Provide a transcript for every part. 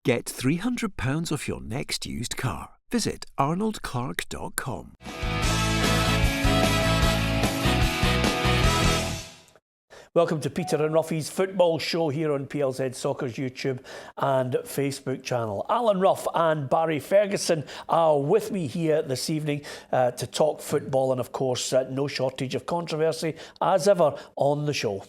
Get £300 off your next used car. Visit arnoldclark.com. Welcome to Peter and Roughie's football show here on PLZ Soccer's YouTube and Facebook channel. Alan Rough and Barry Ferguson are with me here this evening to talk football, and of course no shortage of controversy as ever on the show.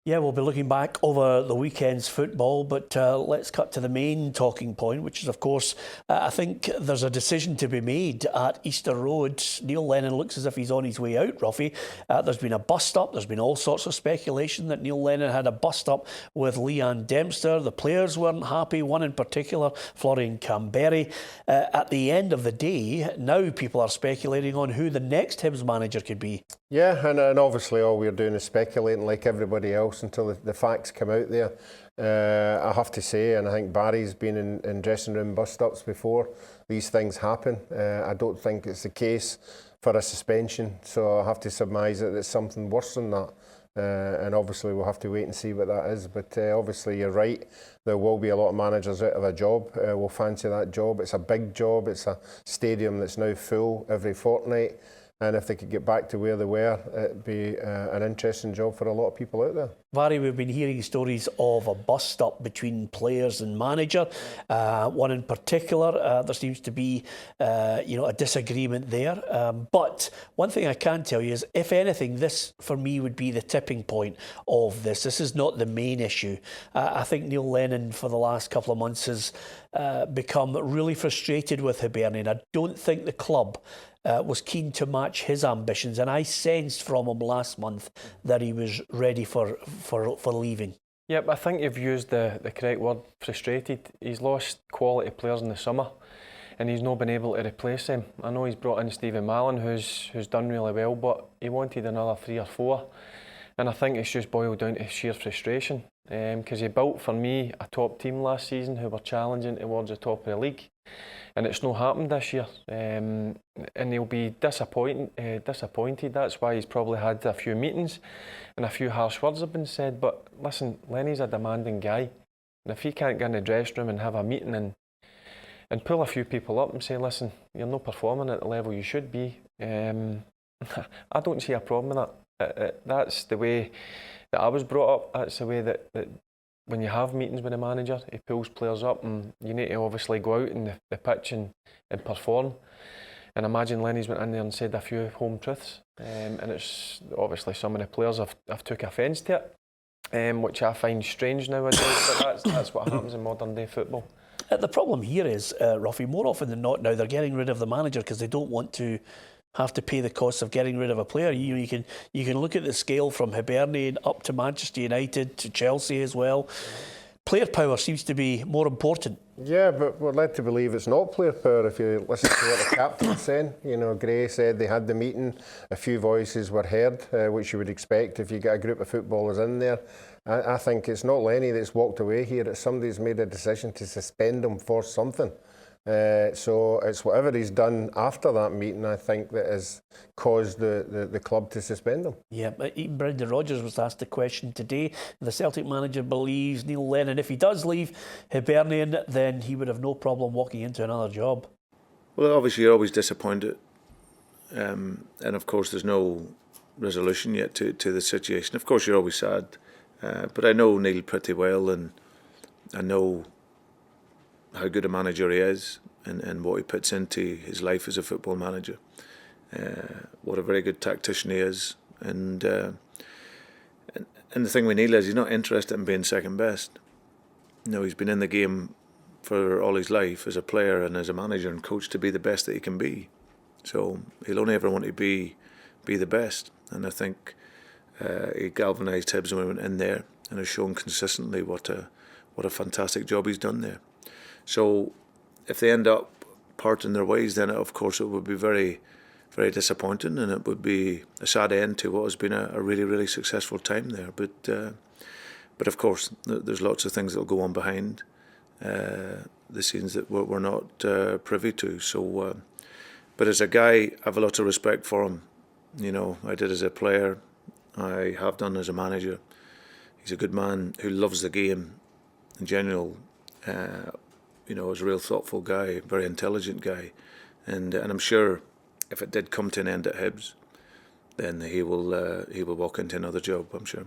Yeah, we'll be looking back over the weekend's football, but let's cut to the main talking point, which is, of course, I think there's a decision to be made at Easter Road. Neil Lennon looks as if he's on his way out, Roughie. There's been a bust-up. There's been all sorts of speculation that Neil Lennon had a bust-up with Leanne Dempster. The players weren't happy, one in particular, Florian Camberry. At the end of the day, now people are speculating on who the next Hibs manager could be. Yeah, and obviously all we're doing is speculating like everybody else until the facts come out there. I have to say, and I think Barry's been in dressing room bust-ups before. These things happen. I don't think it's the case for a suspension, so I have to surmise that it's something worse than that. And obviously we'll have to wait and see what that is. But obviously you're right, there will be a lot of managers out of a job. Will fancy that job. It's a big job. It's a stadium that's now full every fortnight. And if they could get back to where they were, it'd be an interesting job for a lot of people out there. Barry, we've been hearing stories of a bust-up between players and manager. One in particular, there seems to be a disagreement there. But one thing I can tell you is, if anything, this for me would be the tipping point of this. This is not the main issue. I think Neil Lennon for the last couple of months has become really frustrated with Hibernian. I don't think the club was keen to match his ambitions, and I sensed from him last month that he was ready for leaving. Yep, I think you've used the correct word, frustrated. He's lost quality players in the summer and he's not been able to replace them. I know he's brought in Stephen Mallon, who's done really well, but he wanted another 3 or 4, and I think it's just boiled down to sheer frustration, because he built, for me, a top team last season who were challenging towards the top of the league. And it's not happened this year, and he'll be disappointed. That's why he's probably had a few meetings and a few harsh words have been said. But listen, Lenny's a demanding guy, and if he can't get in the dressing room and have a meeting and pull a few people up and say, listen, you're not performing at the level you should be, I don't see a problem with that. That's the way that I was brought up. That's the way that when you have meetings with a manager, he pulls players up, and you need to obviously go out in the pitch and perform. And imagine Lenny's went in there and said a few home truths, and it's obviously some of the players have took offence to it, which I find strange nowadays. But that's what happens in modern day football. The problem here is, Roughie, more often than not now they're getting rid of the manager because they don't want to have to pay the cost of getting rid of a player. You can look at the scale from Hibernian up to Manchester United to Chelsea as well. Player power seems to be more important. Yeah, but we're led to believe it's not player power if you listen to what the captain said. Gray said they had the meeting, a few voices were heard, which you would expect if you get a group of footballers in there. I think it's not Lenny that's walked away here, it's somebody who's made a decision to suspend him for something. So it's whatever he's done after that meeting, I think, that has caused the club to suspend him. Yeah, but even Brendan Rodgers was asked the question today. The Celtic manager believes Neil Lennon, if he does leave Hibernian, then he would have no problem walking into another job. Well, obviously you're always disappointed, and of course there's no resolution yet to the situation. Of course you're always sad, but I know Neil pretty well, and I know how good a manager he is, and what he puts into his life as a football manager. What a very good tactician he is, and the thing with Neil is he's not interested in being second best. He's been in the game for all his life as a player and as a manager and coach to be the best that he can be. So he'll only ever want to be the best, and I think he galvanised Hibs when he went in there and has shown consistently what a fantastic job he's done there. So if they end up parting their ways, then of course it would be very, very disappointing, and it would be a sad end to what has been a really, really successful time there. But of course, there's lots of things that will go on behind the scenes that we're not privy to. So, but as a guy, I have a lot of respect for him. You know, I did as a player, I have done as a manager. He's a good man who loves the game in general. You know, is a real thoughtful guy, very intelligent guy, and I'm sure if it did come to an end at Hibs, then he will walk into another job, I'm sure.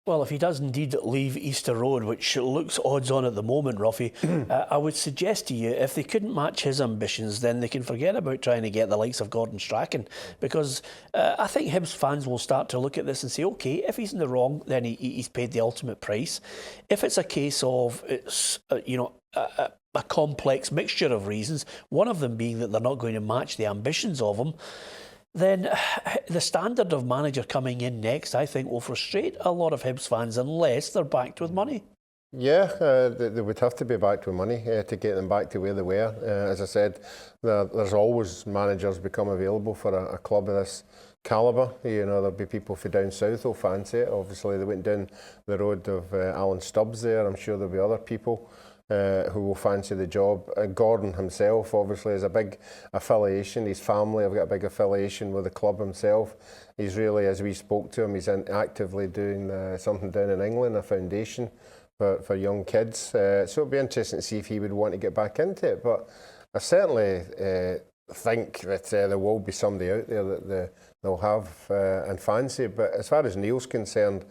Well, if he does indeed leave Easter Road, which looks odds on at the moment, Roughie, I would suggest to you, if they couldn't match his ambitions, then they can forget about trying to get the likes of Gordon Strachan, because I think Hibs fans will start to look at this and say, OK, if he's in the wrong, then he's paid the ultimate price. If it's a case of, it's a complex mixture of reasons, one of them being that they're not going to match the ambitions of him, then the standard of manager coming in next, I think, will frustrate a lot of Hibs fans unless they're backed with money. Yeah, they would have to be backed with money to get them back to where they were. As I said, there's always managers become available for a club of this calibre. You know, there'll be people from down south who'll fancy it. Obviously, they went down the road of Alan Stubbs there. I'm sure there'll be other people who will fancy the job. Gordon himself obviously has a big affiliation. His family have got a big affiliation with the club himself. He's really, as we spoke to him, he's actively doing something down in England, a foundation for young kids. So it'll be interesting to see if he would want to get back into it. But I certainly think that there will be somebody out there that they'll have and fancy. But as far as Neil's concerned,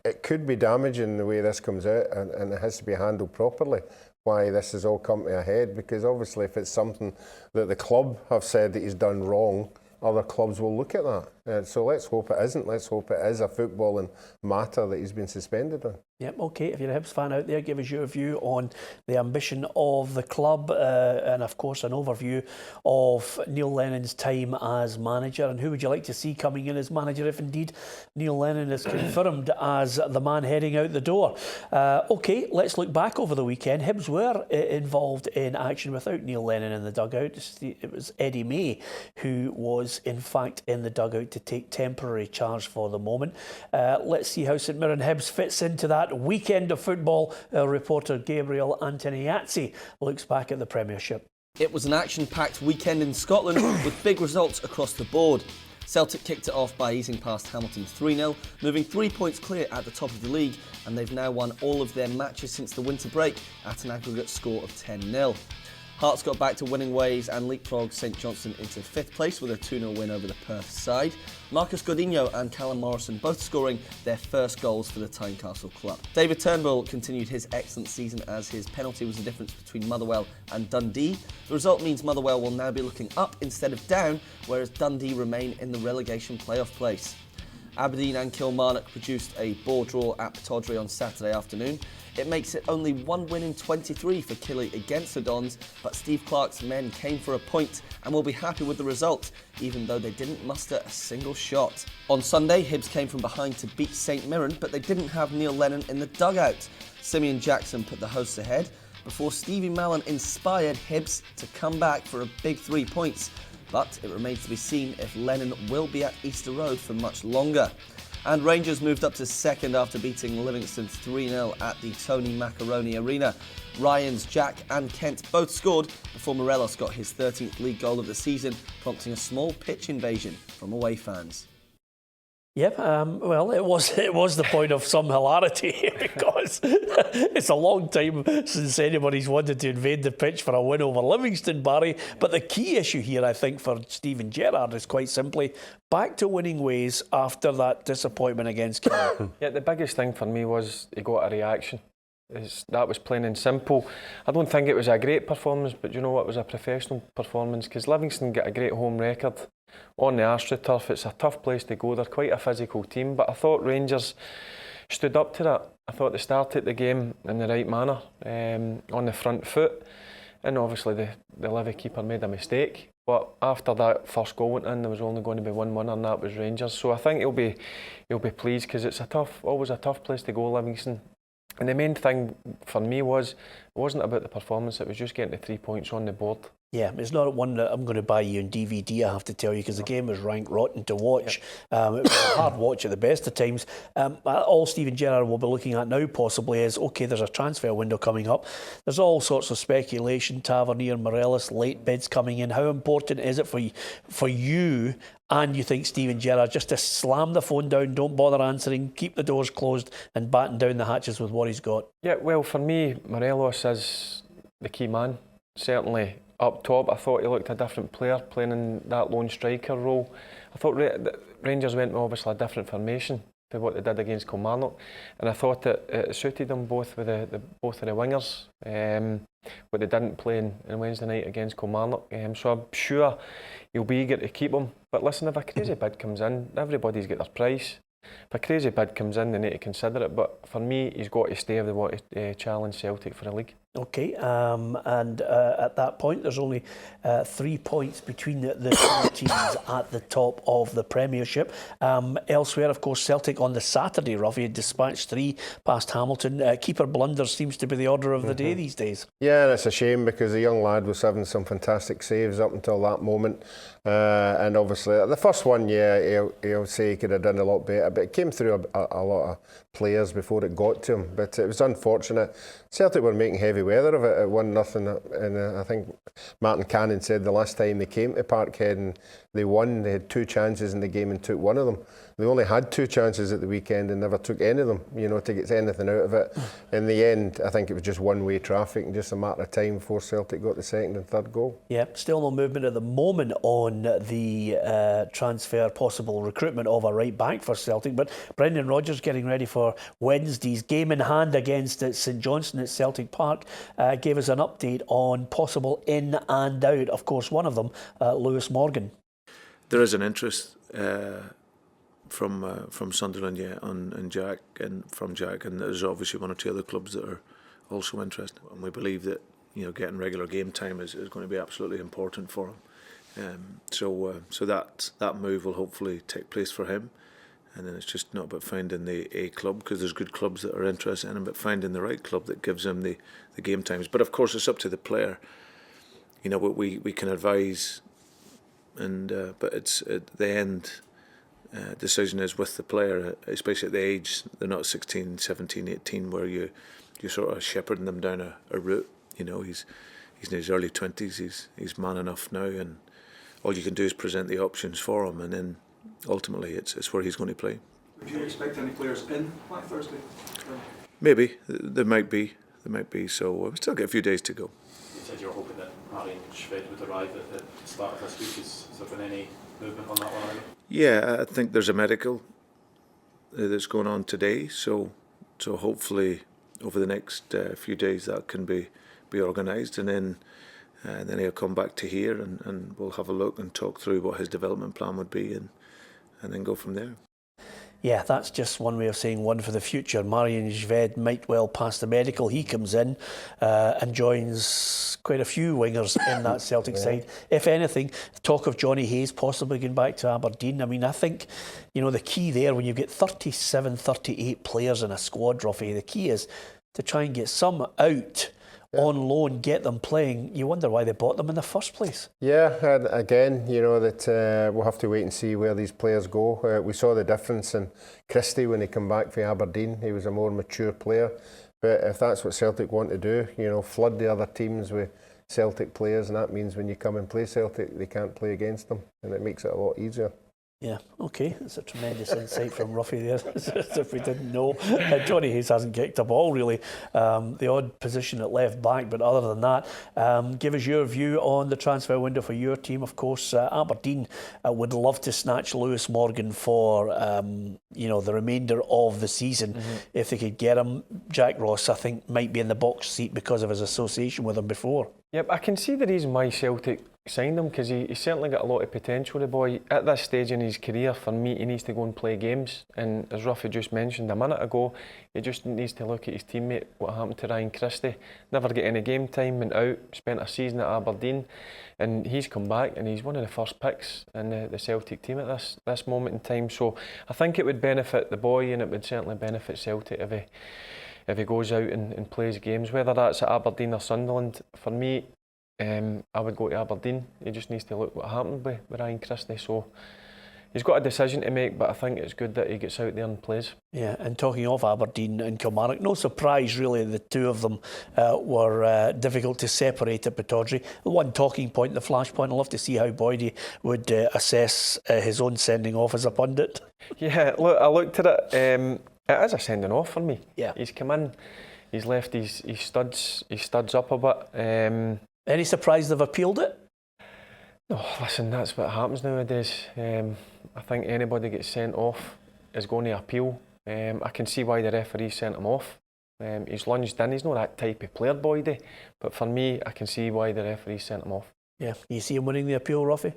it could be damaging the way this comes out, and it has to be handled properly, why this has all come to a head, because obviously if it's something that the club have said that he's done wrong, other clubs will look at that. So let's hope it isn't. Let's hope it is a footballing matter that he's been suspended on. Yep, OK, if you're a Hibs fan out there, give us your view on the ambition of the club and, of course, an overview of Neil Lennon's time as manager, and who would you like to see coming in as manager if indeed Neil Lennon is confirmed as the man heading out the door. OK, let's look back over the weekend. Hibs were involved in action without Neil Lennon in the dugout. It was Eddie May who was, in fact, in the dugout to take temporary charge for the moment. Let's see how St Mirren Hibs fits into that weekend of football. Reporter Gabriel Antoniazzi looks back at the Premiership. It was an action-packed weekend in Scotland with big results across the board. Celtic kicked it off by easing past Hamilton 3-0, moving 3 points clear at the top of the league, and they've now won all of their matches since the winter break at an aggregate score of 10-0. Hearts got back to winning ways and leapfrogged St Johnstone into 5th place with a 2-0 win over the Perth side. Marcus Godinho and Callum Morrison both scoring their first goals for the Tynecastle club. David Turnbull continued his excellent season as his penalty was the difference between Motherwell and Dundee. The result means Motherwell will now be looking up instead of down, whereas Dundee remain in the relegation playoff place. Aberdeen and Kilmarnock produced a ball draw at Pittodrie on Saturday afternoon. It makes it only 1 win in 23 for Killy against the Dons, but Steve Clarke's men came for a point and will be happy with the result, even though they didn't muster a single shot. On Sunday, Hibs came from behind to beat St Mirren, but they didn't have Neil Lennon in the dugout. Simeon Jackson put the hosts ahead before Stevie Mallon inspired Hibs to come back for a big 3 points. But it remains to be seen if Lennon will be at Easter Road for much longer. And Rangers moved up to second after beating Livingston 3-0 at the Tony Macaroni Arena. Ryans, Jack and Kent both scored before Morelos got his 13th league goal of the season, prompting a small pitch invasion from away fans. Yep, well, it was the point of some hilarity because it's a long time since anybody's wanted to invade the pitch for a win over Livingston, Barry. But the key issue here, I think, for Steven Gerrard is quite simply back to winning ways after that disappointment against Kilmarnock. Yeah, the biggest thing for me was he got a reaction. That was plain and simple. I don't think it was a great performance, but you know what, it was a professional performance because Livingston get a great home record on the AstroTurf. It's a tough place to go. They're quite a physical team, but I thought Rangers stood up to that. I thought they started the game in the right manner, on the front foot, and obviously the Livy keeper made a mistake. But after that first goal went in, there was only going to be one winner, and that was Rangers. So I think he'll be pleased because it's always a tough place to go, Livingston. And the main thing for me was, it wasn't about the performance, it was just getting the 3 points on the board. Yeah, it's not one that I'm going to buy you on DVD, I have to tell you, because the game was rank rotten to watch. It was a hard watch at the best of times. All Steven Gerrard will be looking at now possibly is, OK, there's a transfer window coming up. There's all sorts of speculation, Tavernier, Morelos, late bids coming in. How important is it for you and you think Steven Gerrard just to slam the phone down, don't bother answering, keep the doors closed and batten down the hatches with what he's got? Yeah, well, for me, Morelos is the key man. Certainly up top, I thought he looked a different player playing in that lone striker role. I thought Rangers went with obviously a different formation to what they did against Kilmarnock, and I thought that it suited them both with both of the wingers. But they didn't play on Wednesday night against Kilmarnock, so I'm sure he'll be eager to keep him. But listen, if a crazy bid comes in, everybody's got their price. If a crazy bid comes in, they need to consider it. But for me, he's got to stay if they want to challenge Celtic for the league. OK, and at that point, there's only 3 points between the two teams at the top of the Premiership. Elsewhere, of course, Celtic on the Saturday, Roughie, dispatched 3 past Hamilton. Keeper blunders seems to be the order of the day these days. Yeah, and it's a shame because the young lad was having some fantastic saves up until that moment. And obviously, the first one, yeah, he'll say he could have done a lot better, but it came through a lot of players before it got to him. But it was unfortunate. Celtic were making heavy weather of it at 1-0, and I think Martin Cannon said the last time they came to Parkhead and they won, they had 2 chances in the game and took one of them. They only had 2 chances at the weekend and never took any of them, to get anything out of it. In the end, I think it was just one-way traffic and just a matter of time before Celtic got the second and third goal. Yeah, still no movement at the moment on the transfer, possible recruitment of a right back for Celtic, but Brendan Rodgers getting ready for Wednesday's game in hand against St Johnstone at Celtic Park gave us an update on possible in and out. Of course, one of them, Lewis Morgan. There is an interest from Sunderland, and Jack, and there's obviously 1 or 2 other clubs that are also interested. And we believe that getting regular game time is going to be absolutely important for him. So that move will hopefully take place for him. And then it's just not about finding the A club, because there's good clubs that are interested in him, but finding the right club that gives him the game times. But of course, it's up to the player. We can advise, but it's at the end. Decision is with the player, especially at the age they're not 16, 17, 18, where you're sort of shepherding them down a route. He's in his early 20s. He's man enough now, and all you can do is present the options for him, and then ultimately it's where he's going to play. Would you expect any players in Black Thursday? Maybe there might be. So we still get a few days to go. You said you were hoping that Harry and Shved would arrive at the start of this week. Has there been any movement on that one already? Yeah, I think there's a medical that's going on today, so hopefully over the next few days that can be organised, and then he'll come back to here and we'll have a look and talk through what his development plan would be, and then go from there. Yeah, that's just one way of saying one for the future. Marian Shved might well pass the medical. He comes in and joins quite a few wingers in that Celtic side. If anything, talk of Johnny Hayes possibly going back to Aberdeen. I mean, I think, the key there, when you get 37, 38 players in a squad, Roughie, the key is to try and get some out on loan, get them playing. You wonder why they bought them in the first place. Yeah, and again, that we'll have to wait and see where these players go. We saw the difference in Christie when he came back for Aberdeen. He was a more mature player. But if that's what Celtic want to do, flood the other teams with Celtic players, and that means when you come and play Celtic, they can't play against them, and it makes it a lot easier. Yeah, OK, that's a tremendous insight from Roughie there, as if we didn't know. Johnny Hayes hasn't kicked a ball really, the odd position at left back, but other than that, give us your view on the transfer window for your team. Of course, Aberdeen would love to snatch Lewis Morgan for the remainder of the season if they could get him. Jack Ross, I think, might be in the box seat because of his association with him before. Yep, I can see the reason why Celtic signed him, because he's certainly got a lot of potential, the boy. At this stage in his career, for me, he needs to go and play games, and as Roughie just mentioned a minute ago, he just needs to look at his teammate, what happened to Ryan Christie. Never get any game time, went out, spent a season at Aberdeen, and he's come back and he's one of the first picks in the Celtic team at this moment in time. So I think it would benefit the boy, and it would certainly benefit Celtic if he goes out and plays games, whether that's at Aberdeen or Sunderland. For me, I would go to Aberdeen. He just needs to look what happened with Ryan Christie. So he's got a decision to make, but I think it's good that he gets out there and plays. Yeah, and talking of Aberdeen and Kilmarnock, no surprise really the two of them were difficult to separate at Pittodrie. The one talking point, the flashpoint, I'd love to see how Boydie would assess his own sending off as a pundit. Yeah, look, I looked at it. It is a sending off for me. Yeah. He's come in, he's left his studs up a bit. Any surprise they've appealed it? No, listen, that's what happens nowadays. I think anybody gets sent off is going to appeal. I can see why the referee sent him off. He's lunged in, he's not that type of player, Boydie, but for me, I can see why the referee sent him off. Yeah, you see him winning the appeal, Roughie?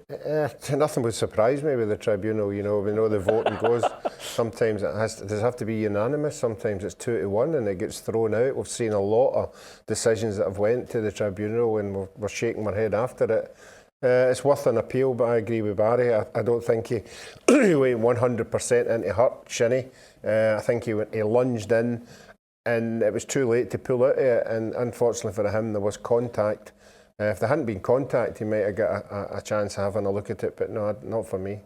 Nothing would surprise me with the tribunal. You know, we know the voting goes. Sometimes does have to be unanimous. Sometimes it's 2-1 and it gets thrown out. We've seen a lot of decisions that have went to the tribunal and we're shaking our head after it. It's worth an appeal, but I agree with Barry. I don't think he went 100% into hurt Shinnie. I think he lunged in and it was too late to pull out of it, and unfortunately for him there was contact. If there hadn't been contact, he might have got a chance of having a look at it, but no, not for me.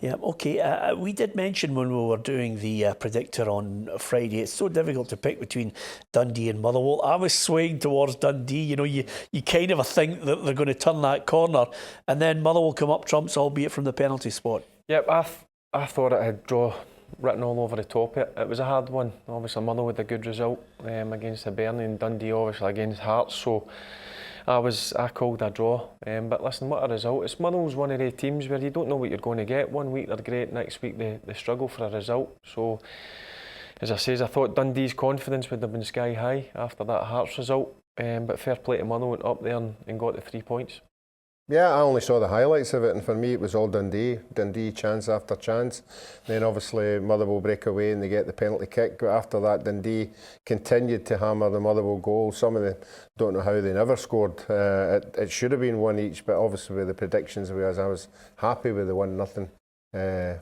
Yeah, okay. We did mention when we were doing the predictor on Friday, it's so difficult to pick between Dundee and Motherwell. I was swaying towards Dundee. You know, you kind of think that they're going to turn that corner, and then Motherwell come up trumps, albeit from the penalty spot. Yep, I thought it had draw written all over the top of it. It was a hard one. Obviously, Motherwell with a good result against Aberdeen, and Dundee obviously against Hearts. So I called a draw, but listen, what a result. It's Motherwell's one of the teams where you don't know what you're going to get. One week they're great, next week they struggle for a result. So, as I says, I thought Dundee's confidence would have been sky high after that Hearts result, but fair play to Motherwell, went up there and got the 3 points. Yeah, I only saw the highlights of it, and for me it was all Dundee chance after chance. Then obviously Motherwell break away and they get the penalty kick, but after that Dundee continued to hammer the Motherwell goal. Some of them don't know how they never scored. It should have been one each, but obviously with the predictions I was happy with the 1-0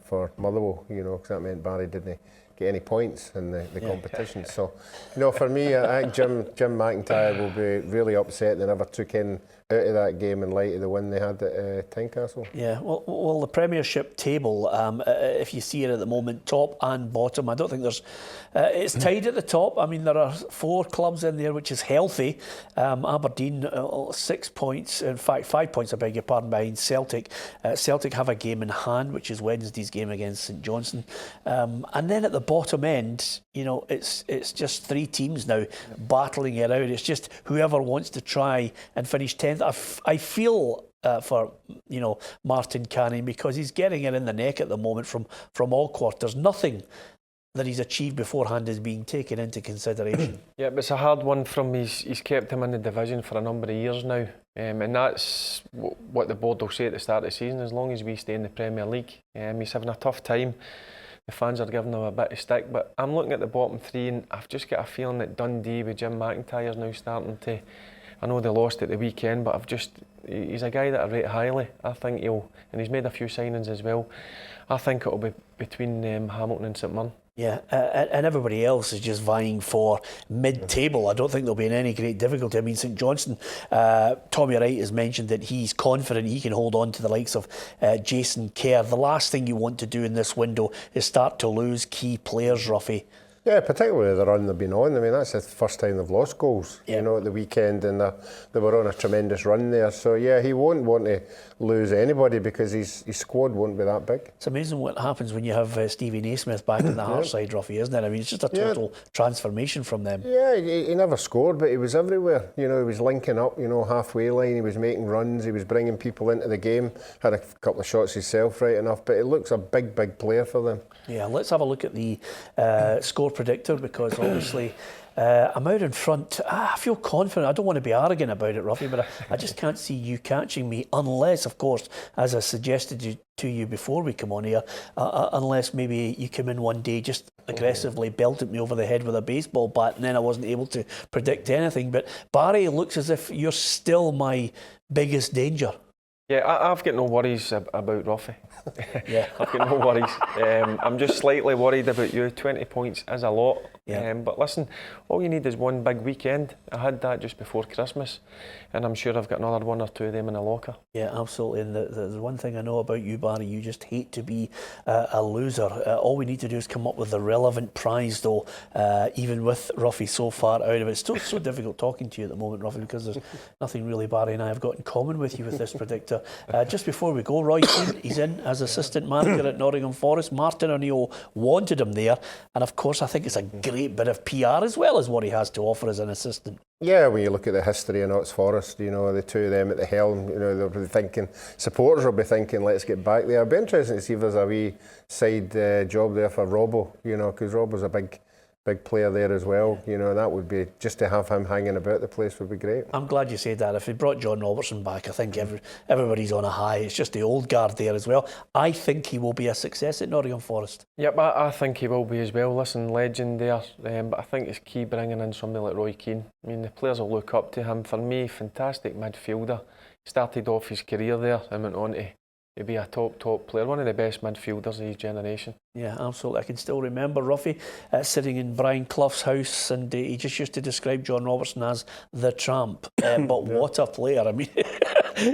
for Motherwell, you know, because that meant Barry didn't get any points in the competition. So, you know, for me, I think Jim McIntyre will be really upset they never took in out of that game in light of the win they had at Tynecastle. Yeah, well, the Premiership table, if you see it at the moment, top and bottom, I don't think there's... it's tied at the top. I mean, there are 4 clubs in there, which is healthy. Aberdeen, 6 points, in fact 5 points, I beg your pardon, behind Celtic. Celtic have a game in hand, which is Wednesday's game against St Johnstone. And then at the bottom end, you know, it's just 3 teams now battling it out. It's just whoever wants to try and finish 10th. I feel for, you know, Martin Canning, because he's getting it in the neck at the moment from all quarters. Nothing that he's achieved beforehand is being taken into consideration. Yeah, but it's a hard one from he's kept him in the division for a number of years now, and that's what the board will say at the start of the season. As long as we stay in the Premier League, he's having a tough time. The fans are giving him a bit of stick, but I'm looking at the bottom 3 and I've just got a feeling that Dundee with Jim McIntyre is now starting to... I know they lost at the weekend, but he's a guy that I rate highly. I think and he's made a few signings as well. I think it'll be between Hamilton and St Mirren. Yeah, and everybody else is just vying for mid-table. I don't think there'll be in any great difficulty. I mean, St Johnstone, Tommy Wright has mentioned that he's confident he can hold on to the likes of Jason Kerr. The last thing you want to do in this window is start to lose key players, Roughie. Yeah, particularly the run they've been on. I mean, that's the first time they've lost goals, you know, at the weekend, and they were on a tremendous run there. So, yeah, he won't want to lose anybody because his squad won't be that big. It's amazing what happens when you have Stevie Naismith back in the Hearts side, Roughie, isn't it? I mean, it's just a total transformation from them. Yeah, he never scored, but he was everywhere. You know, he was linking up, you know, halfway line, he was making runs, he was bringing people into the game, had a couple of shots himself, right enough, but he looks a big player for them. Yeah, let's have a look at the score predictor, because obviously I'm out in front. I feel confident. I don't want to be arrogant about it, Roughie, but I just can't see you catching me, unless, of course, as I suggested to you before we come on here, unless maybe you come in one day, just aggressively belted me over the head with a baseball bat, and then I wasn't able to predict anything. But Barry, looks as if you're still my biggest danger. Yeah, I've got no worries about Roughie. Yeah, I've got no worries. I'm just slightly worried about you. 20 points is a lot. Yeah. But listen, all you need is one big weekend. I had that just before Christmas, and I'm sure I've got another one or two of them in the locker. Yeah, absolutely. And the one thing I know about you, Barry, you just hate to be a loser. All we need to do is come up with the relevant prize, though, even with Roughie so far out of it. It's still so difficult talking to you at the moment, Roughie, because there's nothing really Barry and I have got in common with you with this predictor. Just before we go, Roy Keane, he's in as assistant manager at Nottingham Forest. Martin O'Neill wanted him there. And of course, I think it's a great bit of PR as well as what he has to offer as an assistant. Yeah, when you look at the history of Notts Forest, you know, the two of them at the helm, you know, they'll be thinking, supporters will be thinking, let's get back there. It'll be interesting to see if there's a wee side job there for Robbo, you know, because Robbo's a big player there as well, you know, and that would be, just to have him hanging about the place would be great. I'm glad you said that. If they brought John Robertson back, I think everybody's on a high. It's just the old guard there as well. I think he will be a success at Nottingham Forest. Yep, I think he will be as well. Listen, legend there, but I think it's key bringing in somebody like Roy Keane. I mean, the players will look up to him. For me, fantastic midfielder. Started off his career there and went on to be a top player, one of the best midfielders of his generation. Yeah, absolutely. I can still remember Roughie sitting in Brian Clough's house, and he just used to describe John Robertson as the tramp. But what a player! I mean,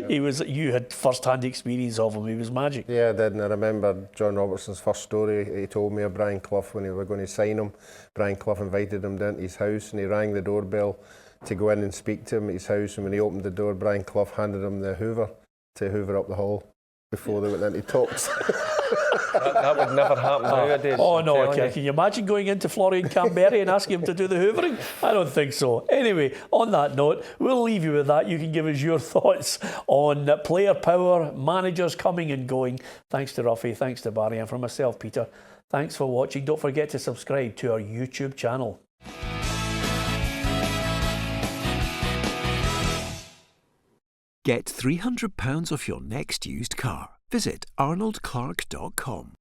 you had first-hand experience of him. He was magic. Yeah, I did, and I remember John Robertson's first story. He told me of Brian Clough when he were going to sign him. Brian Clough invited him down to his house, and he rang the doorbell to go in and speak to him at his house. And when he opened the door, Brian Clough handed him the hoover to hoover up the hall before they went into talks. that would never happen nowadays. Oh no, can you imagine going into Florian Camberry and asking him to do the hoovering? I don't think so. Anyway, on that note, we'll leave you with that. You can give us your thoughts on player power, managers coming and going. Thanks to Roughie, thanks to Barry, and from myself, Peter, thanks for watching. Don't forget to subscribe to our YouTube channel. Get £300 off your next used car. Visit arnoldclark.com.